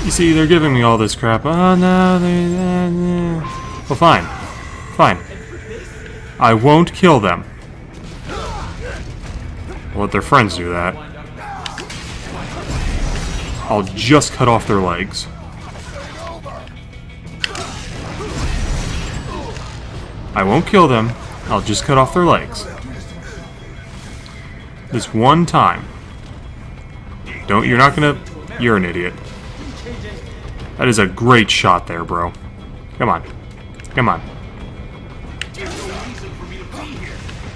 You see, they're giving me all this crap. Oh no, well, fine. Fine. I won't kill them. I'll let their friends do that. I'll just cut off their legs. I won't kill them. I'll just cut off their legs. This one time. You're not gonna... You're an idiot. That is a great shot there, bro. Come on. Come on.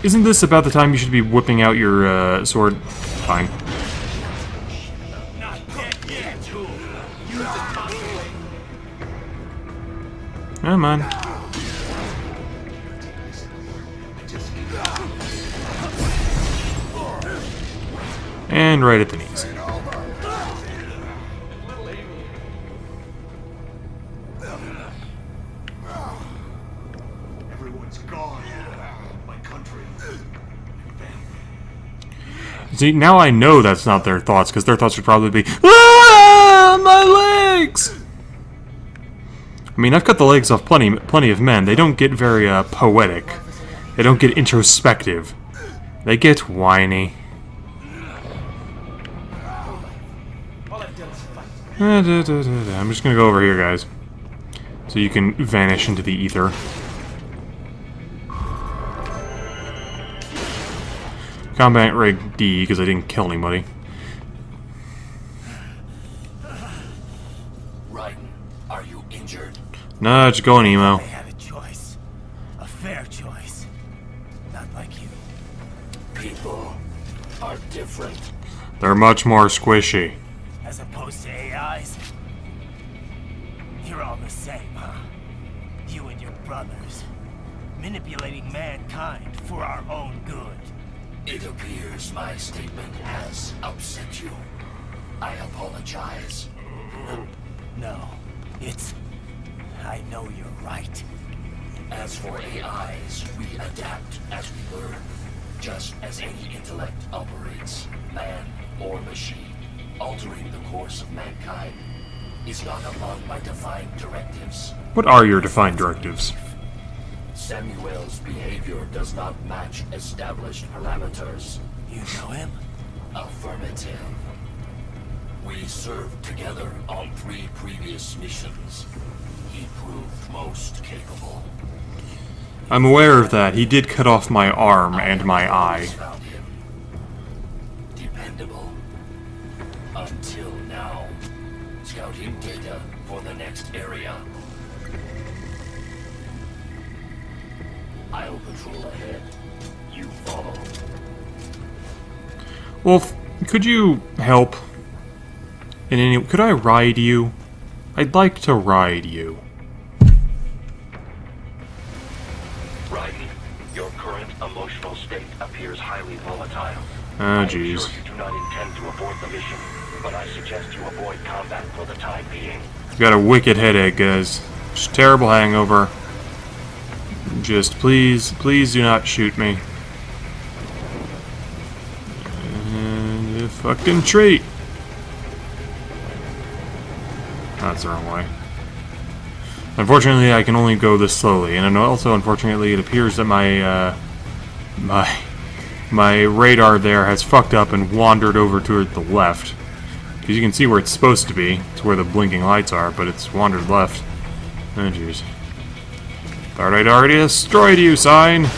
Isn't this about the time you should be whipping out your, sword? Fine. Come on. And right at the knees. See, now I know that's not their thoughts, because their thoughts would probably be, ah, my legs! I mean, I've cut the legs off plenty of men. They don't get very, poetic. They don't get introspective. They get whiny. I'm just gonna go over here, guys. So you can vanish into the ether. Combat rank D, because I didn't kill anybody. Raiden, are you injured? No, just go on emo. They had a choice. A fair choice. Not like you. People are different. They're much more squishy. As opposed to AIs. You're all the same, huh? You and your brothers. Manipulating mankind for our own good. It appears my statement has upset you. I apologize. No, it's... I know you're right. As for AIs, we adapt as we learn. Just as any intellect operates, man or machine. Altering the course of mankind is not among my defined directives. What are your defined directives? Samuel's behavior does not match established parameters. You know him? Affirmative. We served together on 3 previous missions. He proved most capable. I'm aware of that. He did cut off my arm and my eye. Found him dependable. Until now. Scouting data for the next area. I'll patrol ahead. You follow. Wolf, could you help? In any... Could I ride you? I'd like to ride you. Raiden, your current emotional state appears highly volatile. Oh, I'm jeez. sure you do not intend to abort the mission, but I suggest you avoid combat for the time being. Got a wicked headache, guys. Just terrible hangover. Just please do not shoot me. And a fucking treat. That's the wrong way. Unfortunately, I can only go this slowly, and also, unfortunately, it appears that my my radar there has fucked up and wandered over toward the left. Because you can see where it's supposed to be. It's where the blinking lights are, but it's wandered left. Oh, jeez. Thought I'd already destroyed you, sign!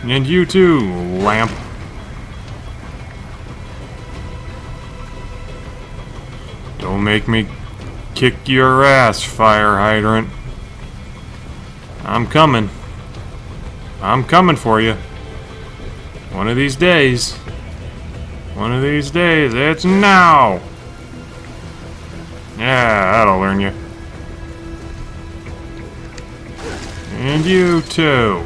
And you too, lamp. Don't make me kick your ass, fire hydrant. I'm coming. I'm coming for you. One of these days. One of these days. It's now! Yeah, that'll learn you. And you too.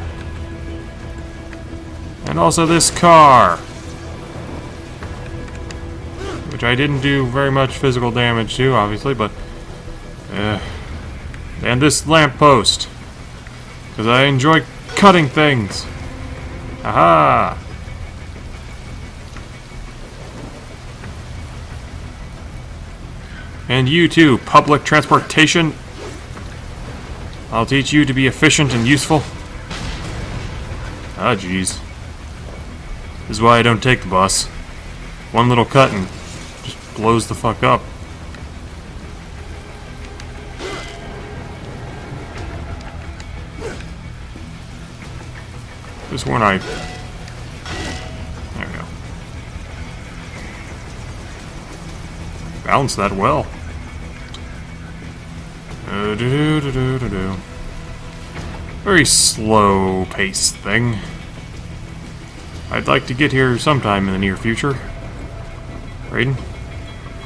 And also this car. Which I didn't do very much physical damage to, obviously, but... and this lamppost. Because I enjoy cutting things. Aha! And you too, public transportation. I'll teach you to be efficient and useful. Ah, jeez. This is why I don't take the bus. One little cut and just blows the fuck up. This one I... There we go. Balance that well. Very slow-paced thing. I'd like to get here sometime in the near future. Raiden?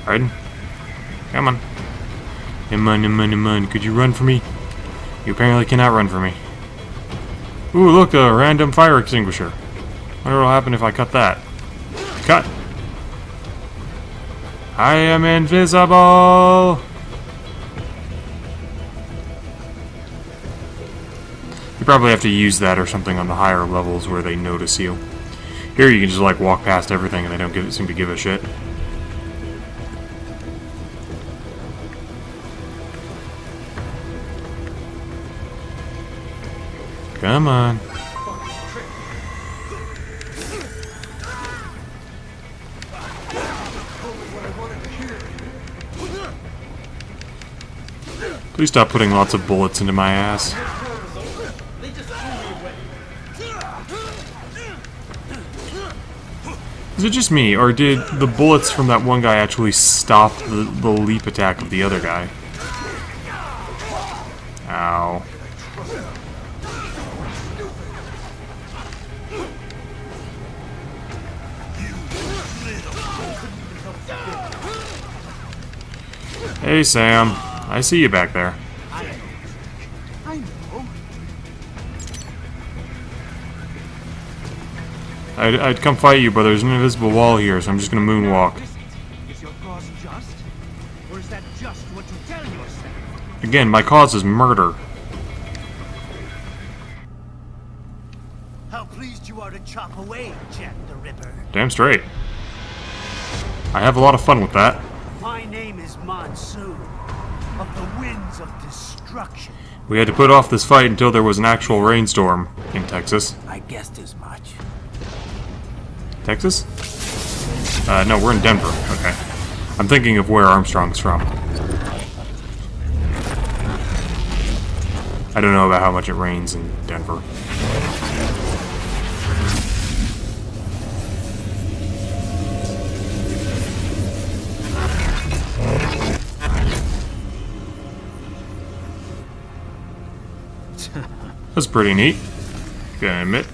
Raiden? Come on. Come on, come on, come on. Could you run for me? You apparently cannot run for me. Ooh, look, a random fire extinguisher. Wonder what'll happen if I cut that. Cut! I am invisible! You probably have to use that or something on the higher levels where they notice you. Here you can just like walk past everything and they don't seem to give a shit. Come on. Please stop putting lots of bullets into my ass. Is it just me, or did the bullets from that one guy actually stop the leap attack of the other guy? Ow. Hey, Sam. I see you back there. I'd come fight you, but there's an invisible wall here, so I'm just gonna moonwalk. Is your cause just? Or is that just what you tell yourself? Again, my cause is murder. How pleased you are to chop away, Jack the Ripper. Damn straight. I have a lot of fun with that. My name is Monsoon, of the Winds of Destruction. We had to put off this fight until there was an actual rainstorm in Texas. I guessed as much. Texas? No, we're in Denver. Okay. I'm thinking of where Armstrong's from. I don't know about how much it rains in Denver. That's pretty neat. Gotta admit.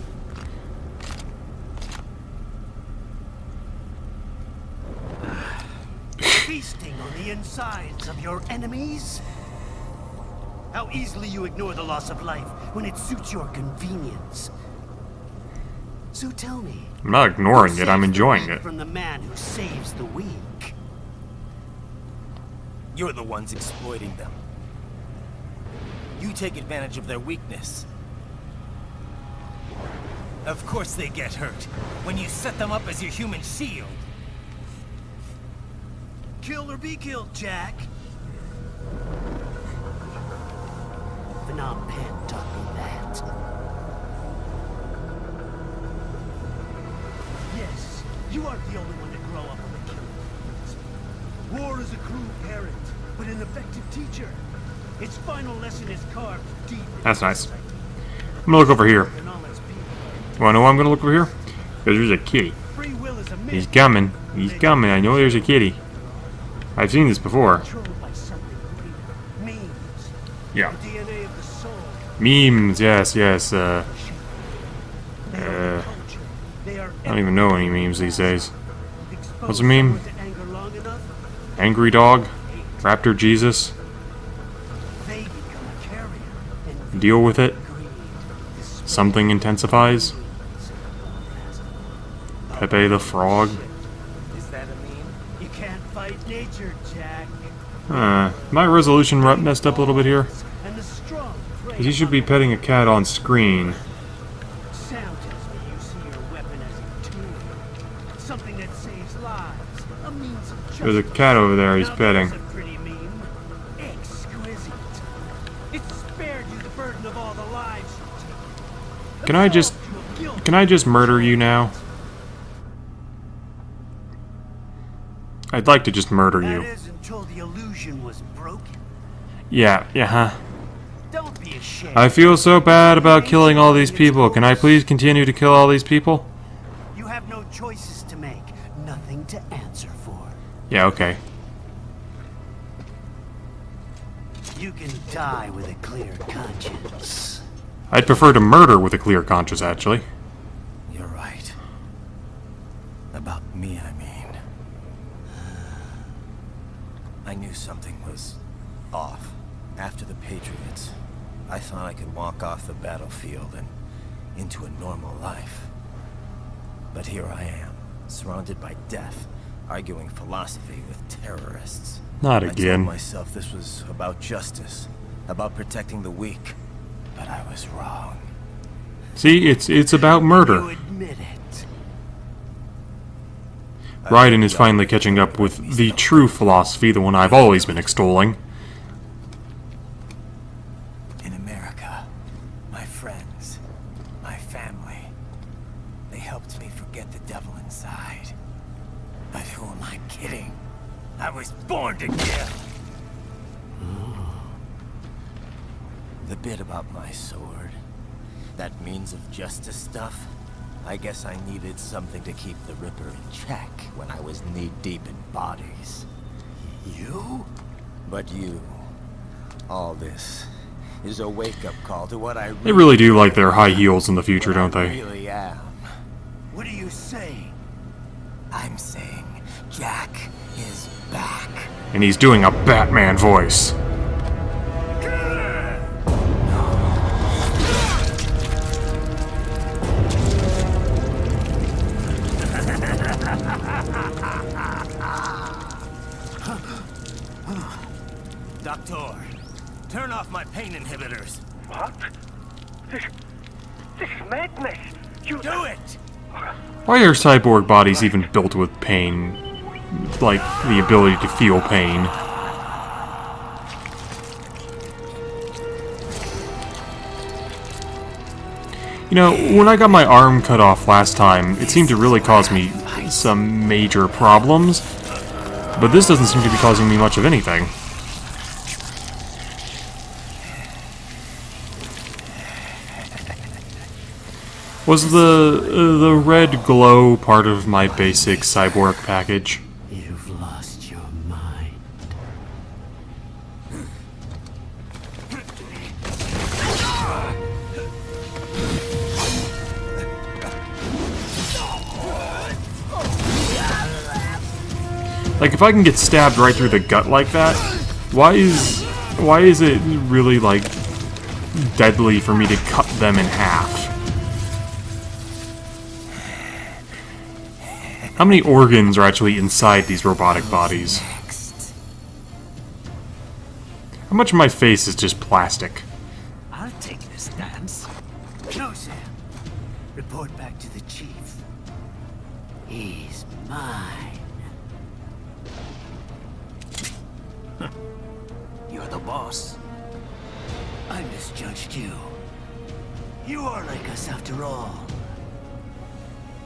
Feasting on the insides of your enemies? How easily you ignore the loss of life when it suits your convenience. So tell me. I'm not ignoring who it, I'm saves the enjoying weak it. From the man who saves the weak. You're the ones exploiting them. You take advantage of their weakness. Of course they get hurt when you set them up as your human shield. Kill or be killed, Jack. Phnom Penh taught me that. Yes, you aren't the only one to grow up on the killing fields. War is a cruel parent, but an effective teacher. Its final lesson is carved deep. That's nice. I'm gonna look over here. Wanna know why I'm gonna look over here? Because there's a kitty. Free will is a myth. He's coming. He's coming. I know there's a kitty. I've seen this before. Controlled by something greater. Memes. Yeah. The DNA of the soul. Memes, yes, yes. They are culture. They are I don't even know any memes these days. Expose What's a meme? someone to anger long enough, Angry dog? Raptor Jesus? they become a carrier and Deal with it? greed. Something intensifies? Pepe the Frog? Is that a meme? You can't fight nature, Jack. My resolution messed up a little bit here. And the strong prey Because you should be petting a cat on screen. Sound tells me you see your weapon as a tool. Something that saves lives. A means of justice. There's a cat over there he's Now petting. there's a pretty Can I just murder you now? I'd like to just murder you. That is until the illusion was broken. Yeah, huh? Don't be ashamed. I feel so bad about killing all these people. Can I please continue to kill all these people? You have no choices to make, nothing to answer for. Yeah, okay. You can die with a clear conscience. I'd prefer to murder with a clear conscience, actually. You're right. About me, I mean. I knew something was off. After the Patriots, I thought I could walk off the battlefield and into a normal life. But here I am, surrounded by death, arguing philosophy with terrorists. Not I told again. myself this was about justice, about protecting the weak. But I was wrong. See, it's about You murder. admit it. Raiden is finally catching up with the true philosophy, the one I've always been extolling. In America, my friends, my family, they helped me forget the devil inside. But who am I kidding? I was born to kill! The bit about my sword, that means of justice stuff, I guess I needed something to keep the Ripper in check when I was knee-deep in bodies. You? But you, all this, is a wake-up call to what I They really do like their high heels in the future, don't I they? really am. What are you saying? I'm saying Jack is back. And he's doing a Batman voice. Doctor, turn off my pain inhibitors. What? This is madness. You Do it! Why are cyborg bodies even built with pain? Like, the ability to feel pain. You know, when I got my arm cut off last time, it seemed to really cause me some major problems. But this doesn't seem to be causing me much of anything. Was the red glow part of my basic cyborg package? You've lost your mind. Like, if I can get stabbed right through the gut like that, why is it really, like, deadly for me to cut them in half? How many organs are actually inside these robotic bodies? How much of my face is just plastic? I'll take this dance. No, Sam. Report back to the chief. He's mine. You're the boss. I misjudged you. You are like us after all.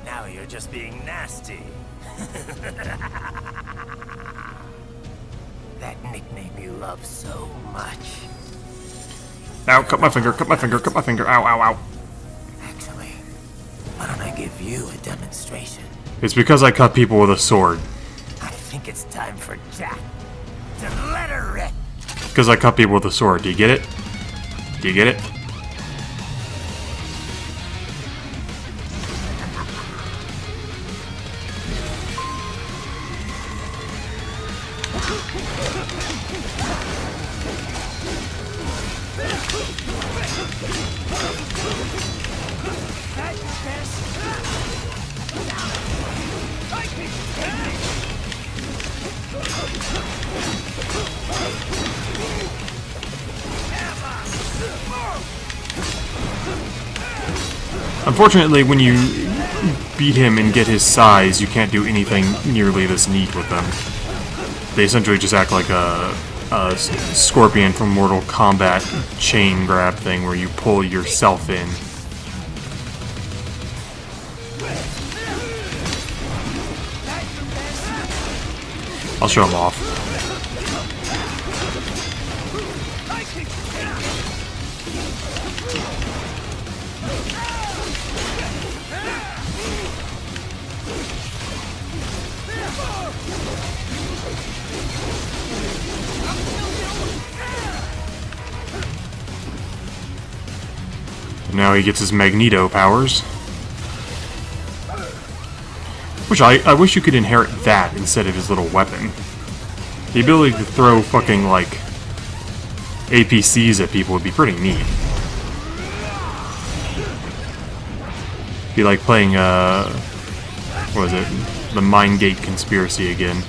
Now you're just being nasty. That nickname you love so much. Ow, cut my finger, cut my finger, cut my finger, ow, ow, ow. Actually, why don't I give you a demonstration? It's because I cut people with a sword. I think it's time for Jack to let her rip. Because I cut people with a sword. Do you get it? Do you get it? Unfortunately, when you beat him and get his size, you can't do anything nearly this neat with them. They essentially just act like a Scorpion from Mortal Kombat chain grab thing where you pull yourself in. I'll show him off. Now he gets his Magneto powers. Which I wish you could inherit that instead of his little weapon. The ability to throw fucking, like, APCs at people would be pretty neat. Be like playing, what was it? The Mindgate Conspiracy again.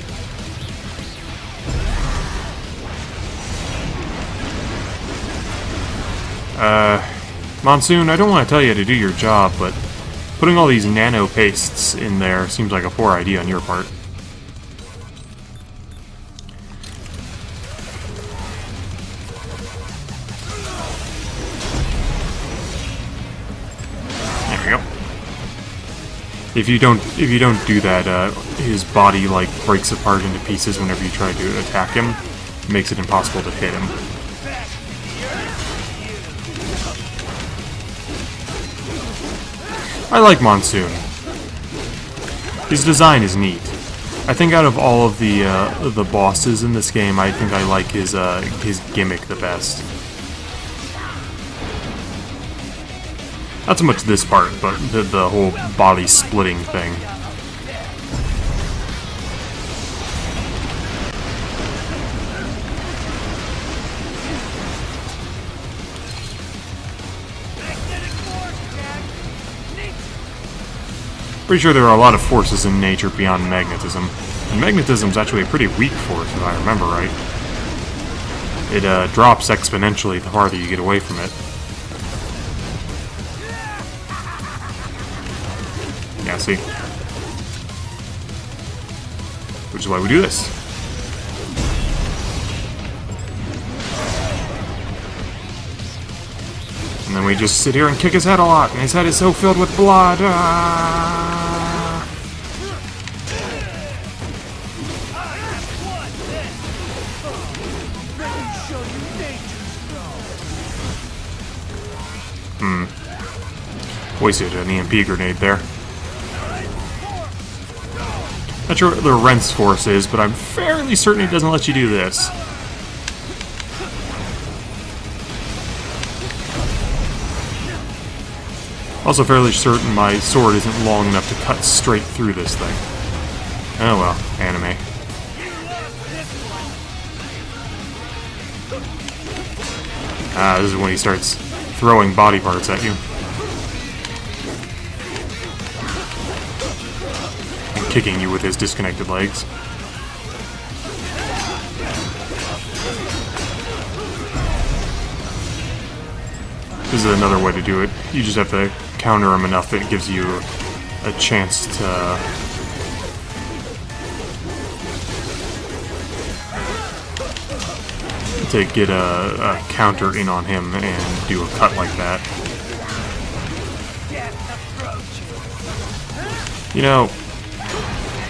Monsoon, I don't want to tell you to do your job, but putting all these nano pastes in there seems like a poor idea on your part. There we go. If you don't do that, his body like breaks apart into pieces whenever you try to attack him. It makes it impossible to hit him. I like Monsoon. His design is neat. I think out of all of the bosses in this game, I think I like his gimmick the best. Not so much this part, but the whole body splitting thing. Pretty sure there are a lot of forces in nature beyond magnetism. And magnetism's actually a pretty weak force, if I remember right. It drops exponentially the farther you get away from it. Yeah, see? Which is why we do this. And then we just sit here and kick his head a lot, and his head is so filled with blood. Wasted an EMP grenade there. Not sure what the Rent's force is, but I'm fairly certain it doesn't let you do this. Also fairly certain my sword isn't long enough to cut straight through this thing. Oh well, anime. Ah, this is when he starts throwing body parts at you. And kicking you with his disconnected legs. This is another way to do it. You just have to counter him enough that it gives you a chance to get a counter in on him and do a cut like that. You know,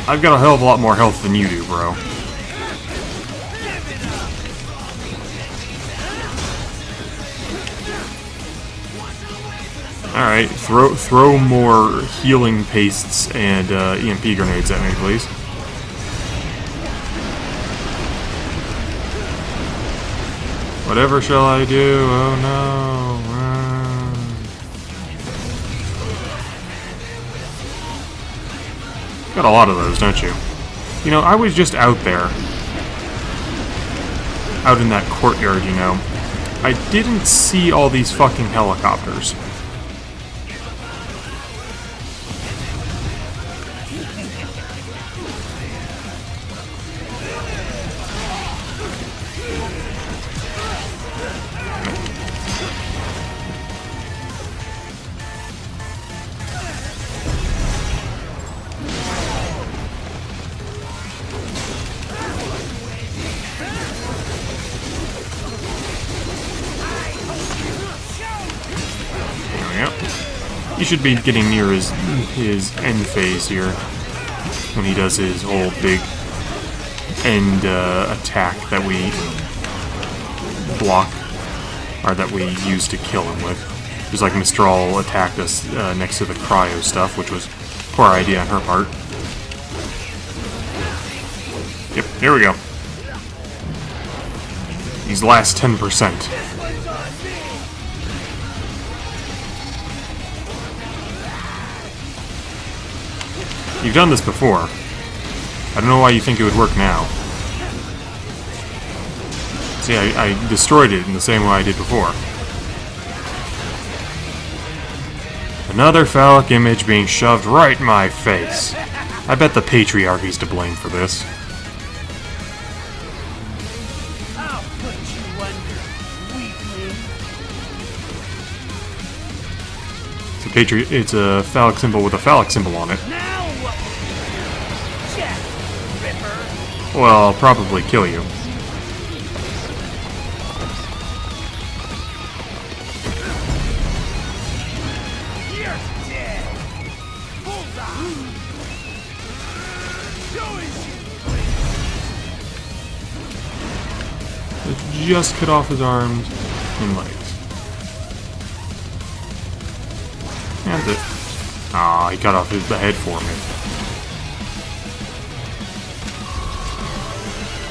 I've got a hell of a lot more health than you do, bro. Alright, throw more healing pastes and EMP grenades at me, please. Whatever shall I do? Oh no. Got a lot of those, don't you? You know, I was just out there. Out in that courtyard, you know. I didn't see all these fucking helicopters. He should be getting near his end phase here when he does his whole big end attack that we block, or that we use to kill him with. Just like Mistral attacked us next to the cryo stuff, which was a poor idea on her part. Yep, here we go. These last 10%. You've done this before. I don't know why you think it would work now. See, I destroyed it in the same way I did before. Another phallic image being shoved right in my face. I bet the patriarchy's to blame for this. I'll put you under, weakling. It's a phallic symbol with a phallic symbol on it. Now what? Jack Ripper. Well, I'll probably kill you. You're dead. Bullseye. Let's just cut off his arms and legs. That's it. Ah, he cut off the head for me.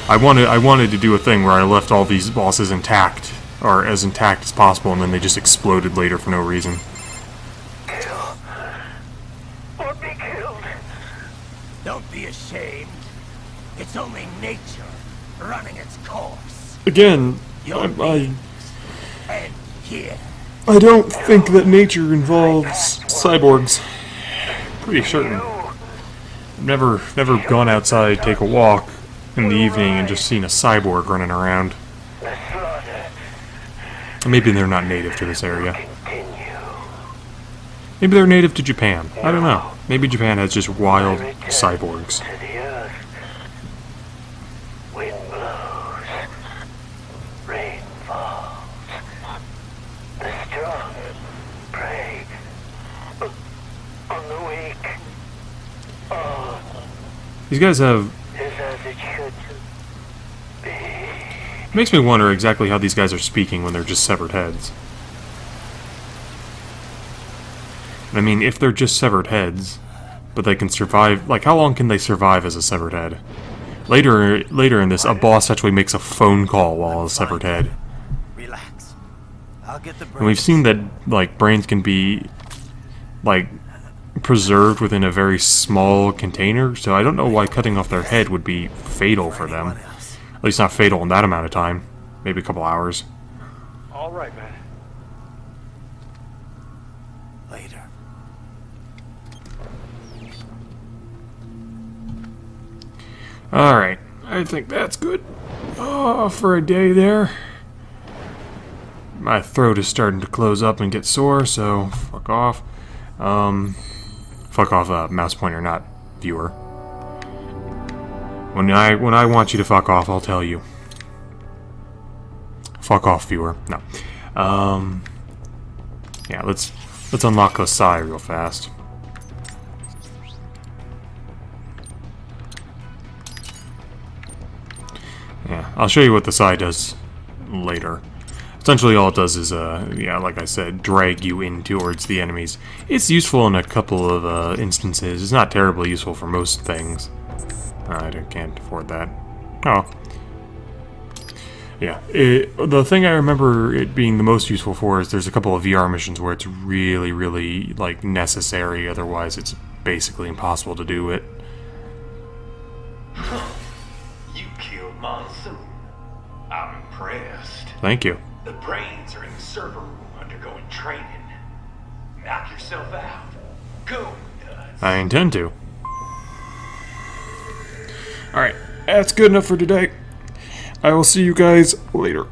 I wanted to do a thing where I left all these bosses intact, or as intact as possible, and then they just exploded later for no reason. Kill. Or be killed. Don't be ashamed. It's only nature running its course. Again, And here. I don't think that nature involves cyborgs. Pretty certain. I've never gone outside, take a walk in the evening, and just seen a cyborg running around. The slaughter Maybe they're not native to this area. continue. Maybe they're native to Japan. I don't know. Maybe Japan has just wild cyborgs. To the earth. Wind blows. Rain falls. The strong prey on the weak. All These guys have... is as it should be. Makes me wonder exactly how these guys are speaking when they're just severed heads. I mean, if they're just severed heads, but they can survive... Like, how long can they survive as a severed head? Later in this, a boss actually makes a phone call while a severed head. Relax. I'll get the And we've seen that, like, brains can be, like, preserved within a very small container, so I don't know why cutting off their head would be fatal for them. At least not fatal in that amount of time. Maybe a couple hours. All right, man. Later. Alright, I think that's good. Oh, for a day there. My throat is starting to close up and get sore, so fuck off. Fuck off, mouse pointer, not viewer. When I want you to fuck off, I'll tell you. Fuck off, viewer. No. Yeah, let's unlock the Sai real fast. Yeah, I'll show you what the Sai does later. Essentially all it does is, yeah, like I said, drag you in towards the enemies. It's useful in a couple of instances. It's not terribly useful for most things. I can't afford that. Oh. Yeah, the thing I remember it being the most useful for is there's a couple of VR missions where it's really, really, like, necessary. Otherwise, it's basically impossible to do it. You killed Monsoon. I'm impressed. Thank you. The brains are in the server room undergoing training. Knock yourself out. Go nuts. I intend to. Alright, that's good enough for today. I will see you guys later.